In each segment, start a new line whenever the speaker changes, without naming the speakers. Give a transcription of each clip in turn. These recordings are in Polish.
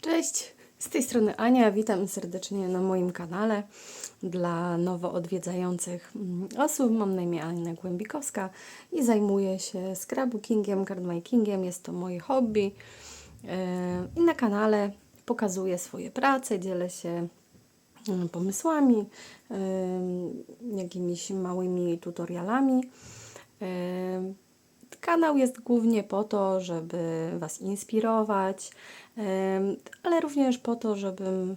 Cześć, z tej strony Ania, witam serdecznie na moim kanale. Dla nowo odwiedzających osób mam na imię Ania Głębikowska i zajmuję się scrapbookingiem, cardmakingiem, jest to moje hobby. I na kanale pokazuję swoje prace, dzielę się pomysłami, jakimiś małymi tutorialami. Kanał jest głównie po to, żeby Was inspirować, ale również po to, żebym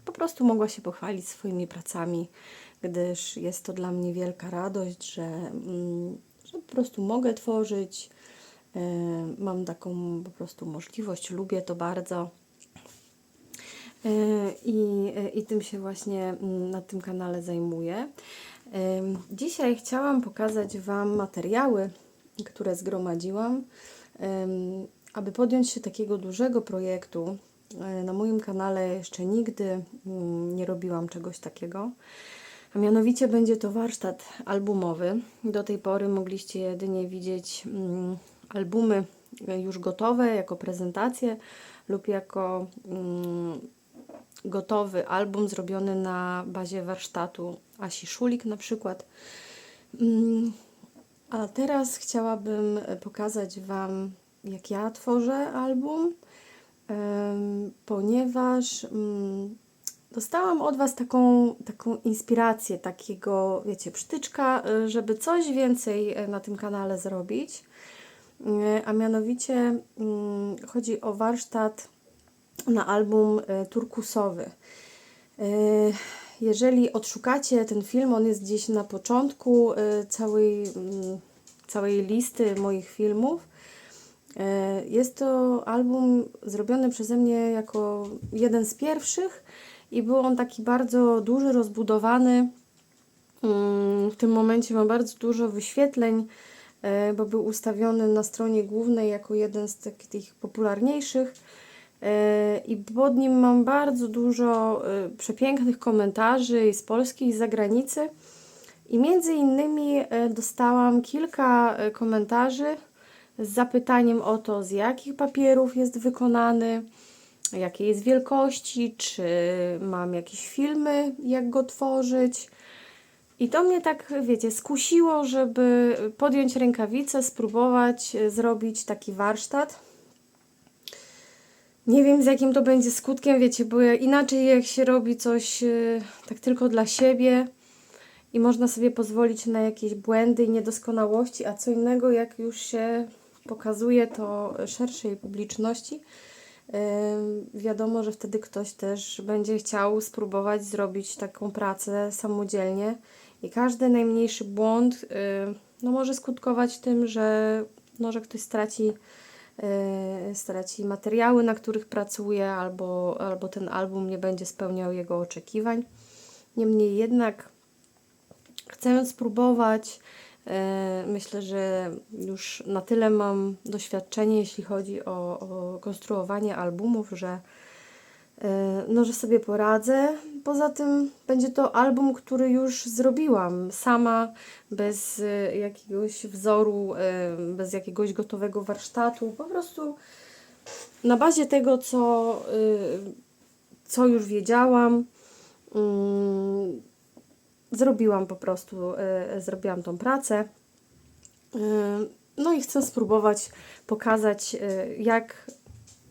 po prostu mogła się pochwalić swoimi pracami, gdyż jest to dla mnie wielka radość, że po prostu mogę tworzyć. Mam taką po prostu możliwość, lubię to bardzo. I tym się właśnie na tym kanale zajmuję. Dzisiaj chciałam pokazać Wam materiały, które zgromadziłam, aby podjąć się takiego dużego projektu. Na moim kanale jeszcze nigdy nie robiłam czegoś takiego, a mianowicie będzie to warsztat albumowy. Do tej pory mogliście jedynie widzieć albumy już gotowe jako prezentacje lub jako gotowy album zrobiony na bazie warsztatu Asi Szulik na przykład. A teraz chciałabym pokazać Wam, jak ja tworzę album, ponieważ dostałam od Was taką inspirację, takiego, wiecie, psztyczka, żeby coś więcej na tym kanale zrobić. A mianowicie chodzi o warsztat na album turkusowy. Jeżeli odszukacie ten film, on jest gdzieś na początku całej listy moich filmów. Jest to album zrobiony przeze mnie jako jeden z pierwszych i był on taki bardzo duży, rozbudowany. W tym momencie ma bardzo dużo wyświetleń, bo był ustawiony na stronie głównej jako jeden z takich popularniejszych. I pod nim mam bardzo dużo przepięknych komentarzy i z Polski, i z zagranicy. I między innymi dostałam kilka komentarzy z zapytaniem o to, z jakich papierów jest wykonany, jakiej jest wielkości, czy mam jakieś filmy, jak go tworzyć. I to mnie tak, wiecie, skusiło, żeby podjąć rękawice, spróbować zrobić taki warsztat. Nie wiem, z jakim to będzie skutkiem, wiecie, bo inaczej jak się robi coś tak tylko dla siebie i można sobie pozwolić na jakieś błędy i niedoskonałości, a co innego jak już się pokazuje to szerszej publiczności. Wiadomo, że wtedy ktoś też będzie chciał spróbować zrobić taką pracę samodzielnie i każdy najmniejszy błąd może skutkować tym, że ktoś straci materiały, na których pracuje, albo ten album nie będzie spełniał jego oczekiwań. Niemniej jednak, chcąc spróbować, myślę, że już na tyle mam doświadczenie, jeśli chodzi o konstruowanie albumów, że sobie poradzę. Poza tym będzie to album, który już zrobiłam sama, bez jakiegoś wzoru, bez jakiegoś gotowego warsztatu. Po prostu na bazie tego, co już wiedziałam, zrobiłam zrobiłam tą pracę. No i chcę spróbować pokazać, jak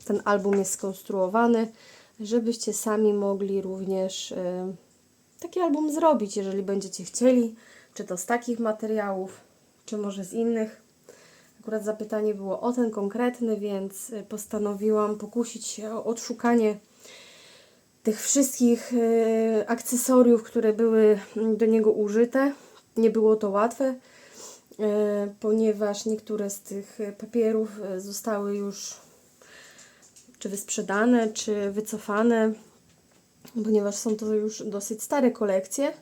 ten album jest skonstruowany, żebyście sami mogli również taki album zrobić, jeżeli będziecie chcieli, czy to z takich materiałów, czy może z innych. Akurat zapytanie było o ten konkretny, więc postanowiłam pokusić się o odszukanie tych wszystkich akcesoriów, które były do niego użyte. Nie było to łatwe, ponieważ niektóre z tych papierów zostały już czy wysprzedane, czy wycofane, ponieważ są to już dosyć stare kolekcje,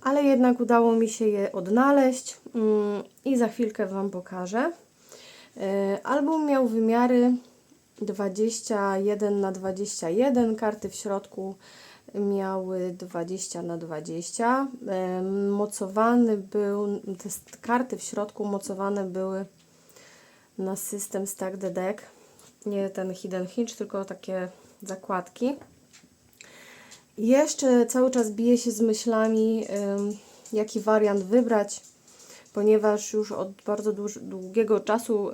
ale jednak udało mi się je odnaleźć i za chwilkę Wam pokażę. Album miał wymiary 21 na 21, karty w środku miały 20 na 20. Mocowany był, te karty w środku mocowane były na system Stack the Deck. nie ten Hidden Hinge, tylko takie zakładki. Jeszcze cały czas biję się z myślami, jaki wariant wybrać, ponieważ już od bardzo długiego czasu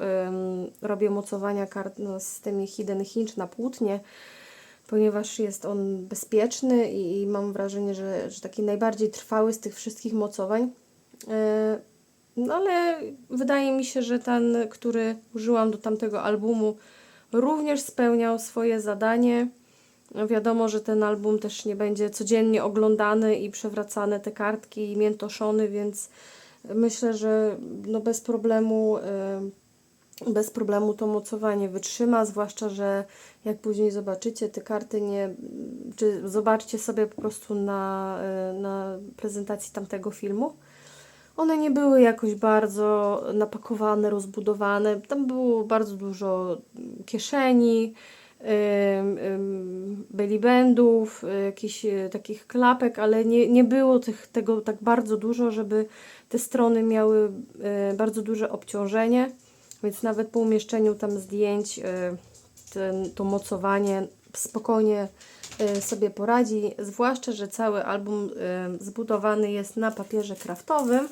robię mocowania kart z tymi Hidden Hinge na płótnie, ponieważ jest on bezpieczny i mam wrażenie, że taki najbardziej trwały z tych wszystkich mocowań. No ale wydaje mi się, że ten, który użyłam do tamtego albumu, również spełniał swoje zadanie. Wiadomo, że ten album też nie będzie codziennie oglądany i przewracane te kartki i miętoszony, więc myślę, że no bez problemu to mocowanie wytrzyma, zwłaszcza, że jak później zobaczycie te karty, czy zobaczcie sobie po prostu na prezentacji tamtego filmu, one nie były jakoś bardzo napakowane, rozbudowane. Tam było bardzo dużo kieszeni, bellybandów, jakichś takich klapek, ale nie było tego tak bardzo dużo, żeby te strony miały bardzo duże obciążenie, więc nawet po umieszczeniu tam zdjęć to mocowanie spokojnie sobie poradzi, zwłaszcza, że cały album zbudowany jest na papierze kraftowym,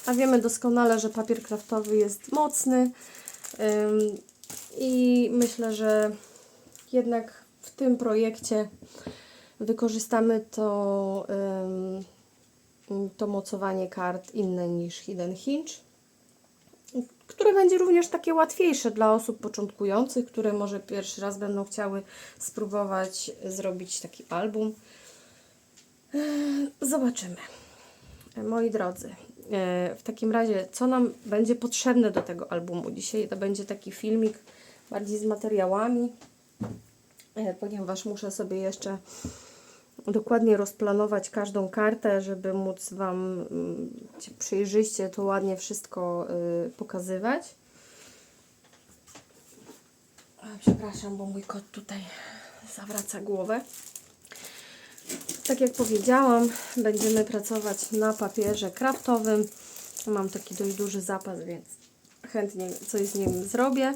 a wiemy doskonale, że papier kraftowy jest mocny i myślę, że jednak w tym projekcie wykorzystamy to mocowanie kart inne niż Hidden Hinge, które będzie również takie łatwiejsze dla osób początkujących, które może pierwszy raz będą chciały spróbować zrobić taki album. Zobaczymy. Moi drodzy, w takim razie, co nam będzie potrzebne do tego albumu? Dzisiaj to będzie taki filmik bardziej z materiałami, ponieważ muszę sobie jeszcze dokładnie rozplanować każdą kartę, żeby móc Wam przejrzyście to ładnie wszystko pokazywać. Przepraszam, bo mój kot tutaj zawraca głowę. Tak jak powiedziałam, będziemy pracować na papierze kraftowym. Mam taki dość duży zapas, więc chętnie coś z nim zrobię.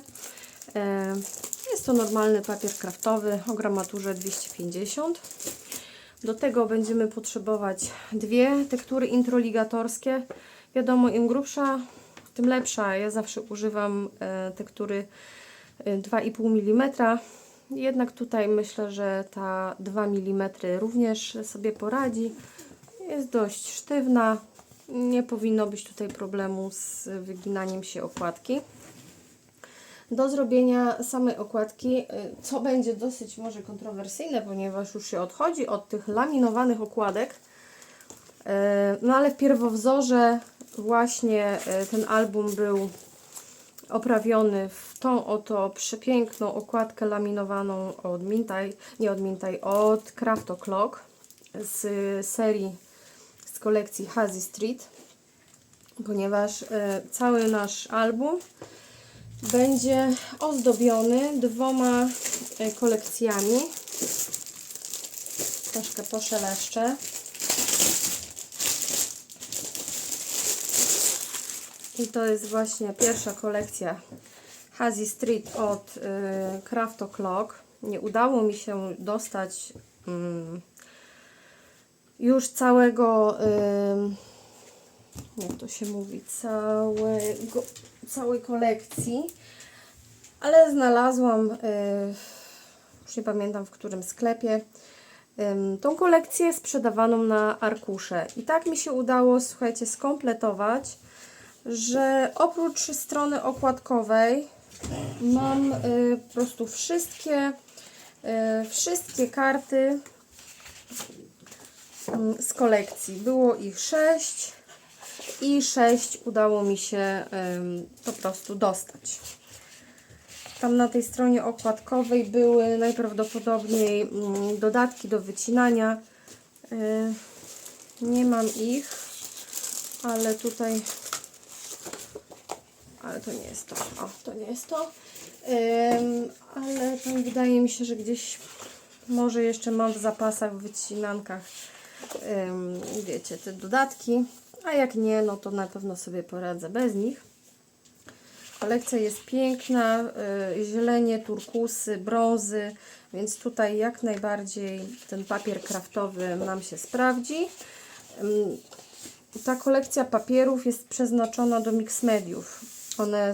Jest to normalny papier kraftowy o gramaturze 250. Do tego będziemy potrzebować dwie tektury introligatorskie. Wiadomo, im grubsza, tym lepsza. Ja zawsze używam tektury 2,5 mm. Jednak tutaj myślę, że ta 2 mm również sobie poradzi. Jest dość sztywna. Nie powinno być tutaj problemu z wyginaniem się okładki. Do zrobienia samej okładki, co będzie dosyć może kontrowersyjne, ponieważ już się odchodzi od tych laminowanych okładek, no ale w pierwowzorze właśnie ten album był oprawiony w tą oto przepiękną okładkę laminowaną od Craft O'Clock z serii, z kolekcji Hazy Street, ponieważ cały nasz album będzie ozdobiony dwoma kolekcjami. Troszkę poszeleszczę. I to jest właśnie pierwsza kolekcja Hazy Street od Craft O'Clock. Nie udało mi się dostać już całego, jak to się mówi, całej kolekcji, ale znalazłam, już nie pamiętam w którym sklepie, tą kolekcję sprzedawaną na arkusze. I tak mi się udało, słuchajcie, skompletować, że oprócz strony okładkowej mam po prostu wszystkie karty z kolekcji. Było ich 6 i 6 udało mi się po prostu dostać. Tam na tej stronie okładkowej były najprawdopodobniej dodatki do wycinania. Nie mam ich, ale tutaj... Ale to nie jest to. O, to nie jest to. Ale tam wydaje mi się, że gdzieś może jeszcze mam w zapasach, w wycinankach, wiecie, te dodatki. A jak nie, no to na pewno sobie poradzę bez nich. Kolekcja jest piękna, zielenie, turkusy, brązy, więc tutaj jak najbardziej ten papier kraftowy nam się sprawdzi. Ta kolekcja papierów jest przeznaczona do mix mediów. One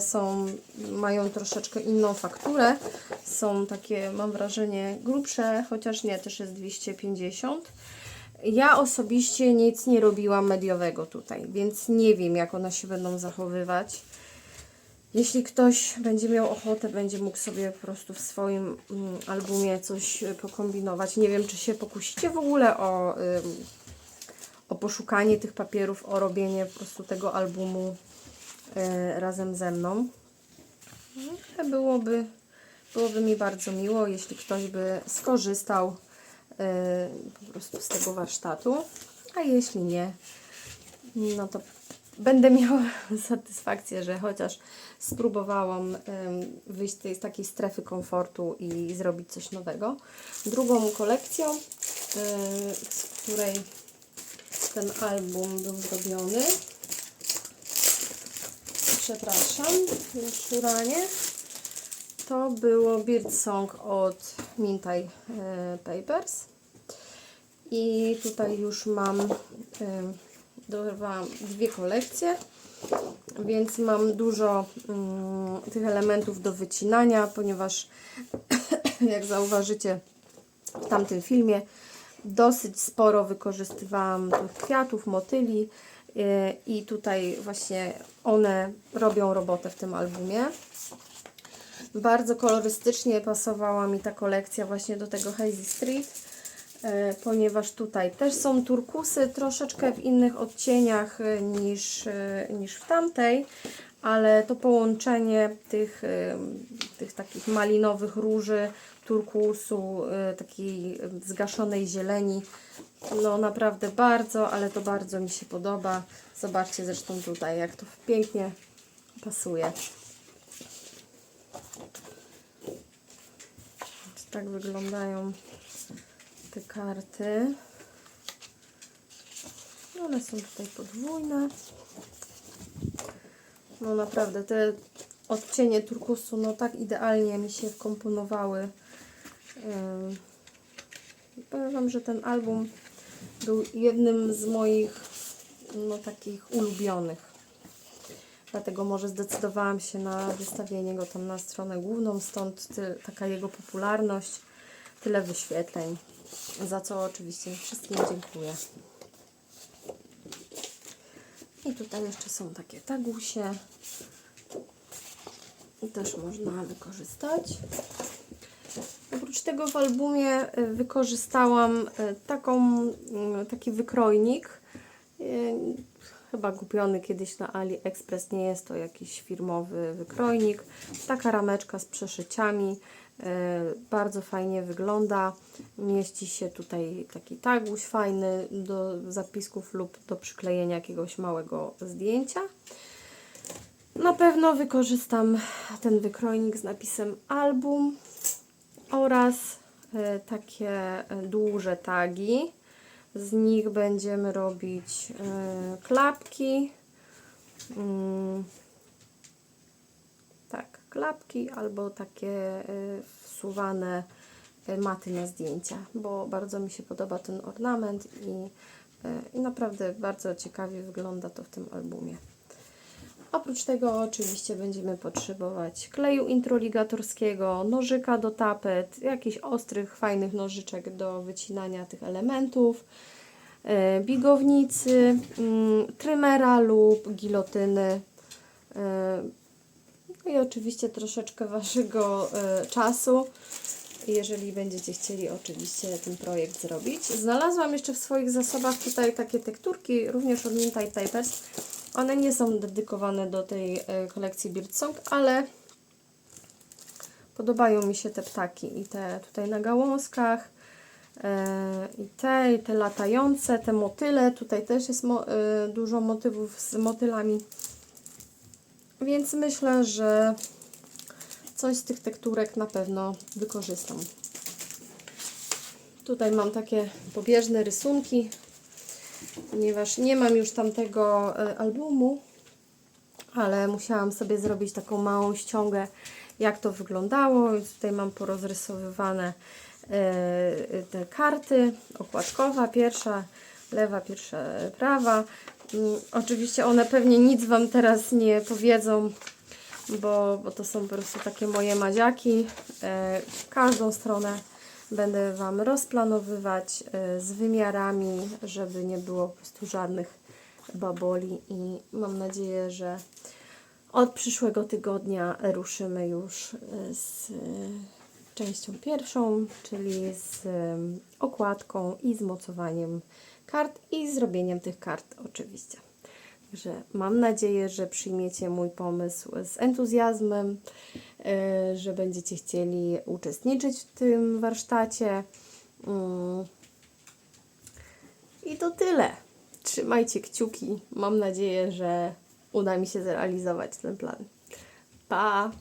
mają troszeczkę inną fakturę, są takie, mam wrażenie, grubsze, chociaż nie, też jest 250. Ja osobiście nic nie robiłam mediowego tutaj, więc nie wiem, jak one się będą zachowywać. Jeśli ktoś będzie miał ochotę, będzie mógł sobie po prostu w swoim albumie coś pokombinować. Nie wiem, czy się pokusicie w ogóle o poszukanie tych papierów, o robienie po prostu tego albumu razem ze mną. Byłoby mi bardzo miło, jeśli ktoś by skorzystał po prostu z tego warsztatu, a jeśli nie, no to będę miała satysfakcję, że chociaż spróbowałam wyjść z takiej strefy komfortu i zrobić coś nowego. Drugą kolekcją, z której ten album był zrobiony, przepraszam, szuranie, to było Birdsong od Mintaj Papers. I tutaj już mam dorwałam dwie kolekcje, więc mam dużo tych elementów do wycinania, ponieważ jak zauważycie w tamtym filmie, dosyć sporo wykorzystywałam tych kwiatów, motyli i tutaj właśnie one robią robotę w tym albumie. Bardzo kolorystycznie pasowała mi ta kolekcja właśnie do tego Hazy Street, ponieważ tutaj też są turkusy, troszeczkę w innych odcieniach niż w tamtej, ale to połączenie tych takich malinowych róży, turkusu, takiej zgaszonej zieleni, no naprawdę bardzo, ale to bardzo mi się podoba. Zobaczcie zresztą tutaj, jak to pięknie pasuje. Tak wyglądają te karty. One są tutaj podwójne. No naprawdę te odcienie turkusu no tak idealnie mi się wkomponowały. Powiem Wam, że ten album był jednym z moich no takich ulubionych. Dlatego może zdecydowałam się na wystawienie go tam na stronę główną, stąd taka jego popularność, tyle wyświetleń, za co oczywiście wszystkim dziękuję. I tutaj jeszcze są takie tagusie, i też można wykorzystać. Oprócz tego w albumie wykorzystałam taki wykrojnik, chyba kupiony kiedyś na AliExpress, nie jest to jakiś firmowy wykrojnik. Taka rameczka z przeszyciami, bardzo fajnie wygląda. Mieści się tutaj taki taguś fajny do zapisków lub do przyklejenia jakiegoś małego zdjęcia. Na pewno wykorzystam ten wykrojnik z napisem album oraz takie duże tagi. Z nich będziemy robić klapki. Tak, klapki albo takie wsuwane maty na zdjęcia, bo bardzo mi się podoba ten ornament i naprawdę bardzo ciekawie wygląda to w tym albumie. Oprócz tego oczywiście będziemy potrzebować kleju introligatorskiego, nożyka do tapet, jakichś ostrych, fajnych nożyczek do wycinania tych elementów, bigownicy, trymera lub gilotyny. No i oczywiście troszeczkę Waszego czasu, jeżeli będziecie chcieli oczywiście ten projekt zrobić. Znalazłam jeszcze w swoich zasobach tutaj takie tekturki, również od Mintaj Papers. One nie są dedykowane do tej kolekcji Birdsong, ale podobają mi się te ptaki i te tutaj na gałązkach, i te latające, te motyle. Tutaj też jest dużo motywów z motylami, więc myślę, że coś z tych tekturek na pewno wykorzystam. Tutaj mam takie pobieżne rysunki, ponieważ nie mam już tamtego albumu, ale musiałam sobie zrobić taką małą ściągę, jak to wyglądało. Więc tutaj mam porozrysowywane te karty. Okładkowa pierwsza, lewa, pierwsza, prawa. Oczywiście one pewnie nic Wam teraz nie powiedzą, bo to są po prostu takie moje madziaki. Każdą stronę będę Wam rozplanowywać z wymiarami, żeby nie było po prostu żadnych baboli i mam nadzieję, że od przyszłego tygodnia ruszymy już z częścią pierwszą, czyli z okładką i z mocowaniem kart i zrobieniem tych kart oczywiście. Także mam nadzieję, że przyjmiecie mój pomysł z entuzjazmem, że będziecie chcieli uczestniczyć w tym warsztacie. I to tyle. Trzymajcie kciuki. Mam nadzieję, że uda mi się zrealizować ten plan. Pa!